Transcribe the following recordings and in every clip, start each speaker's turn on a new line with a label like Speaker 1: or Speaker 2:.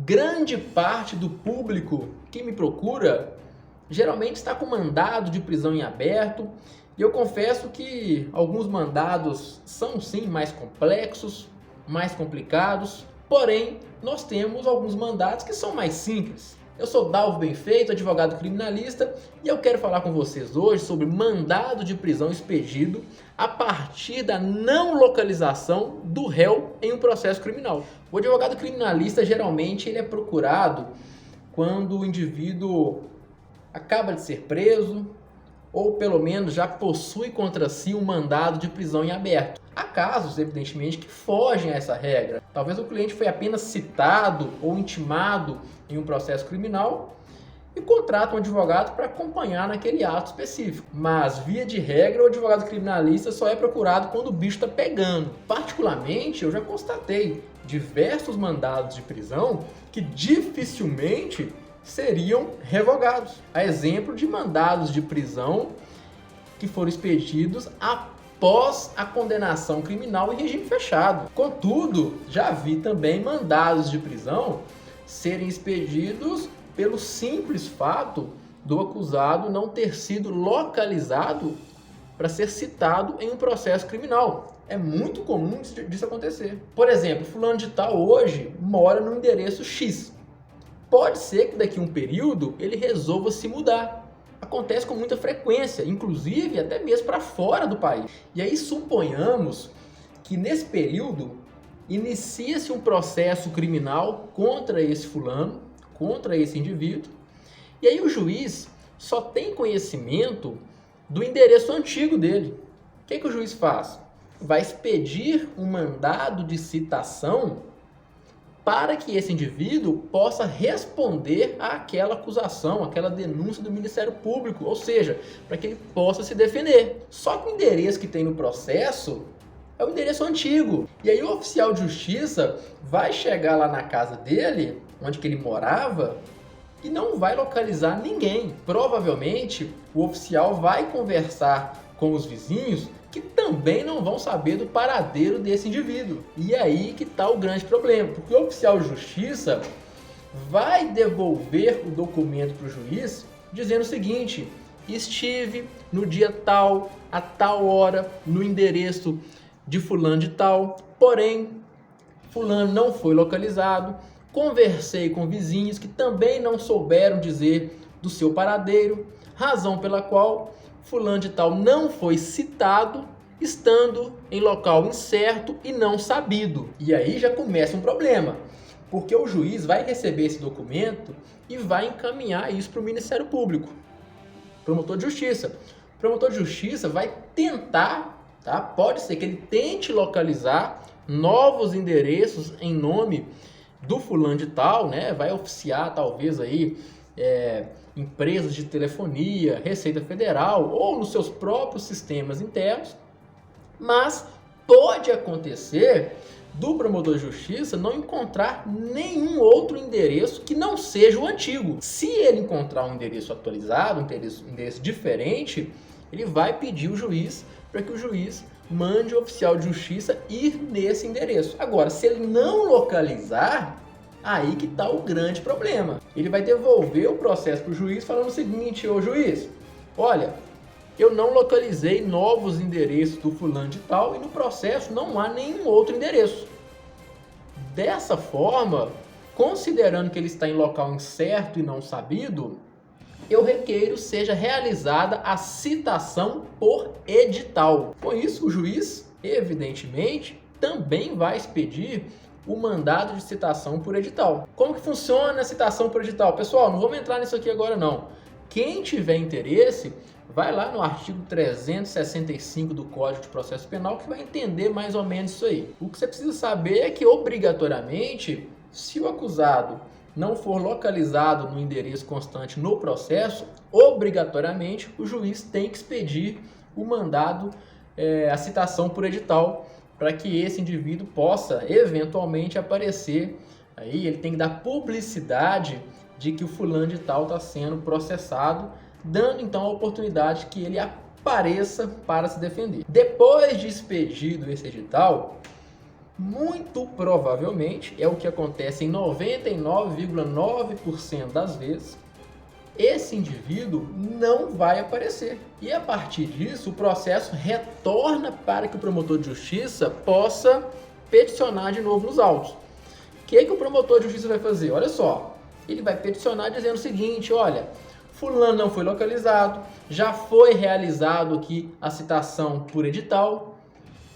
Speaker 1: grande parte do público que me procura geralmente está com mandado de prisão em aberto, e eu confesso que alguns mandados são sim mais complexos, mais complicados, porém nós temos alguns mandados que são mais simples. Eu sou Dalvo Benfeito, advogado criminalista, e eu quero falar com vocês hoje sobre mandado de prisão expedido a partir da não localização do réu em um processo criminal. O advogado criminalista geralmente ele é procurado quando o indivíduo acaba de ser preso ou pelo menos já possui contra si um mandado de prisão em aberto. Há casos, evidentemente, que fogem a essa regra. Talvez o cliente foi apenas citado ou intimado em um processo criminal e contrata um advogado para acompanhar naquele ato específico. Mas, via de regra, o advogado criminalista só é procurado quando o bicho está pegando. Particularmente, eu já constatei diversos mandados de prisão que dificilmente seriam revogados. A exemplo de mandados de prisão que foram expedidos após a condenação criminal em regime fechado. Contudo, já vi também mandados de prisão serem expedidos pelo simples fato do acusado não ter sido localizado para ser citado em um processo criminal. É muito comum disso acontecer. Por exemplo, fulano de tal hoje mora no endereço X. Pode ser que daqui a um período ele resolva se mudar. Acontece com muita frequência, inclusive até mesmo para fora do país. E aí suponhamos que nesse período inicia-se um processo criminal contra esse fulano, contra esse indivíduo, e aí o juiz só tem conhecimento do endereço antigo dele. O que o juiz faz? Vai expedir um mandado de citação para que esse indivíduo possa responder àquela acusação, àquela denúncia do Ministério Público, ou seja, para que ele possa se defender. Só que o endereço que tem no processo é o endereço antigo. E aí o oficial de justiça vai chegar lá na casa dele, onde que ele morava, e não vai localizar ninguém. Provavelmente o oficial vai conversar com os vizinhos que também não vão saber do paradeiro desse indivíduo. E aí que está o grande problema, porque o oficial de justiça vai devolver o documento para o juiz dizendo o seguinte: estive no dia tal, a tal hora, no endereço de fulano de tal, porém fulano não foi localizado, conversei com vizinhos que também não souberam dizer do seu paradeiro, razão pela qual fulano de tal não foi citado, estando em local incerto e não sabido. E aí já começa um problema, porque o juiz vai receber esse documento e vai encaminhar isso para o Ministério Público, promotor de justiça. O promotor de justiça vai tentar, pode ser que ele tente localizar novos endereços em nome do fulano de tal, né? Vai oficiar talvez aí empresas de telefonia, Receita Federal ou nos seus próprios sistemas internos, mas pode acontecer do promotor de justiça não encontrar nenhum outro endereço que não seja o antigo. Se ele encontrar um endereço atualizado, um endereço diferente, ele vai pedir o juiz para que o juiz mande o oficial de justiça ir nesse endereço. Agora, se ele não localizar, aí que está o grande problema. Ele vai devolver o processo para o juiz falando o seguinte: ô juiz, olha, eu não localizei novos endereços do fulano de tal e no processo não há nenhum outro endereço. Dessa forma, considerando que ele está em local incerto e não sabido, eu requeiro seja realizada a citação por edital. Com isso, o juiz, evidentemente, também vai expedir o mandado de citação por edital. Como que funciona a citação por edital? Pessoal, não vamos entrar nisso aqui agora não. Quem tiver interesse, vai lá no artigo 365 do Código de Processo Penal que vai entender mais ou menos isso aí. O que você precisa saber é que, obrigatoriamente, se o acusado não for localizado no endereço constante no processo, obrigatoriamente o juiz tem que expedir o mandado, a citação por edital, para que esse indivíduo possa eventualmente aparecer. Aí ele tem que dar publicidade de que o fulano de tal está sendo processado, dando então a oportunidade que ele apareça para se defender. Depois de expedido esse edital, Muito provavelmente, é o que acontece em 99,9% das vezes, esse indivíduo não vai aparecer. E a partir disso, o processo retorna para que o promotor de justiça possa peticionar de novo nos autos. O que o promotor de justiça vai fazer? Olha só, ele vai peticionar dizendo o seguinte: olha, fulano não foi localizado, já foi realizado aqui a citação por edital,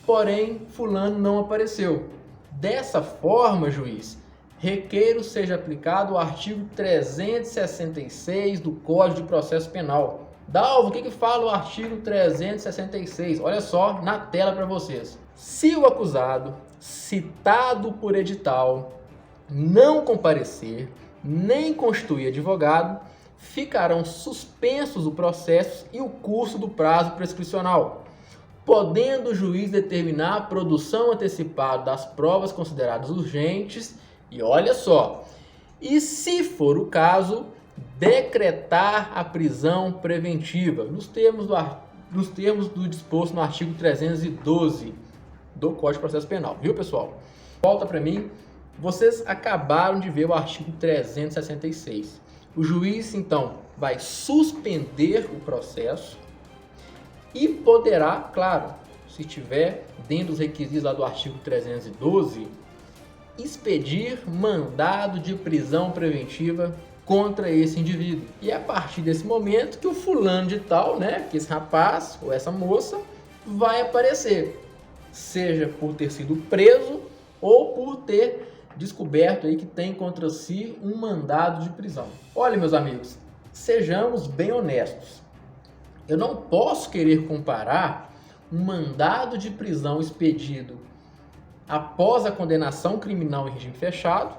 Speaker 1: porém fulano não apareceu. Dessa forma, juiz, requeiro seja aplicado o artigo 366 do Código de Processo Penal. Dalvo, o que fala o artigo 366? Olha só na tela para vocês. Se o acusado, citado por edital, não comparecer, nem constituir advogado, ficarão suspensos o processo e o curso do prazo prescricional, podendo o juiz determinar a produção antecipada das provas consideradas urgentes e, olha só, e se for o caso, decretar a prisão preventiva, nos termos do disposto no artigo 312 do Código de Processo Penal. Viu, pessoal? Volta para mim. Vocês acabaram de ver o artigo 366. O juiz, então, vai suspender o processo e poderá, claro, se estiver dentro dos requisitos lá do artigo 312, expedir mandado de prisão preventiva contra esse indivíduo. E é a partir desse momento que o fulano de tal, né, que esse rapaz ou essa moça vai aparecer, seja por ter sido preso ou por ter descoberto aí que tem contra si um mandado de prisão. Olha, meus amigos, sejamos bem honestos. Eu não posso querer comparar um mandado de prisão expedido após a condenação criminal em regime fechado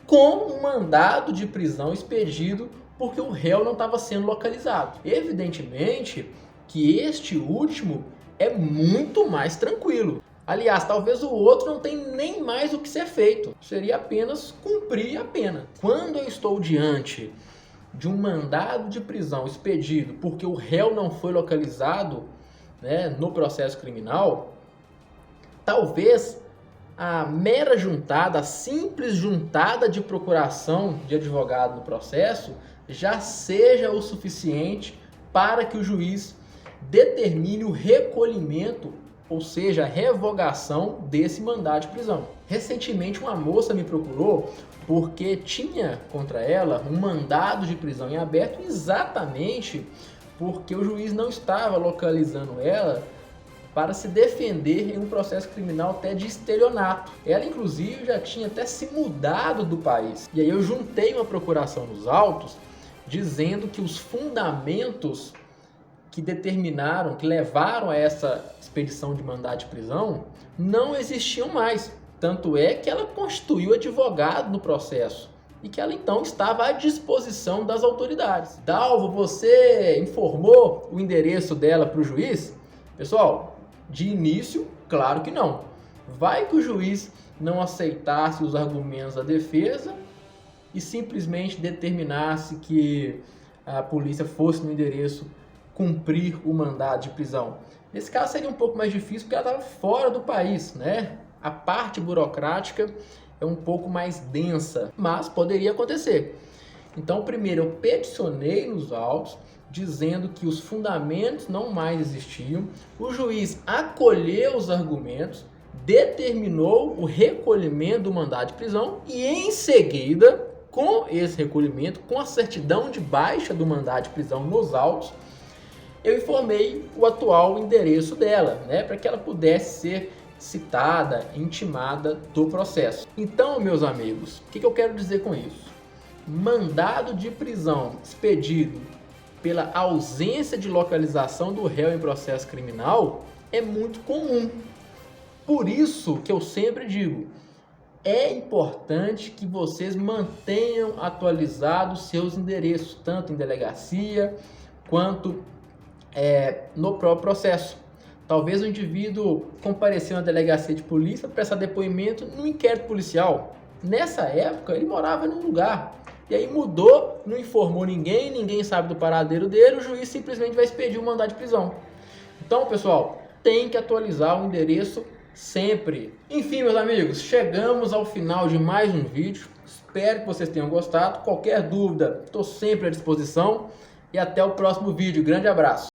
Speaker 1: com um mandado de prisão expedido porque o réu não estava sendo localizado. Evidentemente que este último é muito mais tranquilo. Aliás, talvez o outro não tenha nem mais o que ser feito. Seria apenas cumprir a pena. Quando eu estou diante de um mandado de prisão expedido porque o réu não foi localizado, né, no processo criminal, talvez a mera juntada, a simples juntada de procuração de advogado no processo já seja o suficiente para que o juiz determine o recolhimento, ou seja, a revogação desse mandado de prisão. Recentemente uma moça me procurou porque tinha contra ela um mandado de prisão em aberto exatamente porque o juiz não estava localizando ela para se defender em um processo criminal até de estelionato. Ela, inclusive, já tinha até se mudado do país. E aí eu juntei uma procuração nos autos dizendo que os fundamentos que determinaram, que levaram a essa expedição de mandado de prisão, não existiam mais. Tanto é que ela constituiu advogado no processo e que ela então estava à disposição das autoridades. Dalvo, você informou o endereço dela para o juiz? Pessoal, de início, claro que não. Vai que o juiz não aceitasse os argumentos da defesa e simplesmente determinasse que a polícia fosse no endereço cumprir o mandado de prisão. Nesse caso seria um pouco mais difícil porque ela estava fora do país, né? A parte burocrática é um pouco mais densa, mas poderia acontecer. Então, primeiro, eu peticionei nos autos dizendo que os fundamentos não mais existiam, o juiz acolheu os argumentos, determinou o recolhimento do mandado de prisão e, em seguida, com esse recolhimento, com a certidão de baixa do mandado de prisão nos autos, eu informei o atual endereço dela, né, para que ela pudesse ser citada, intimada do processo. Então, meus amigos, o que eu quero dizer com isso? Mandado de prisão expedido pela ausência de localização do réu em processo criminal é muito comum. Por isso que eu sempre digo, é importante que vocês mantenham atualizados seus endereços, tanto em delegacia quanto no próprio processo. Talvez o indivíduo compareceu na delegacia de polícia para prestar depoimento no inquérito policial. Nessa época, ele morava num lugar. E aí mudou, não informou ninguém, ninguém sabe do paradeiro dele, o juiz simplesmente vai expedir o mandado de prisão. Então, pessoal, tem que atualizar o endereço sempre. Enfim, meus amigos, chegamos ao final de mais um vídeo. Espero que vocês tenham gostado. Qualquer dúvida, estou sempre à disposição. E até o próximo vídeo. Grande abraço.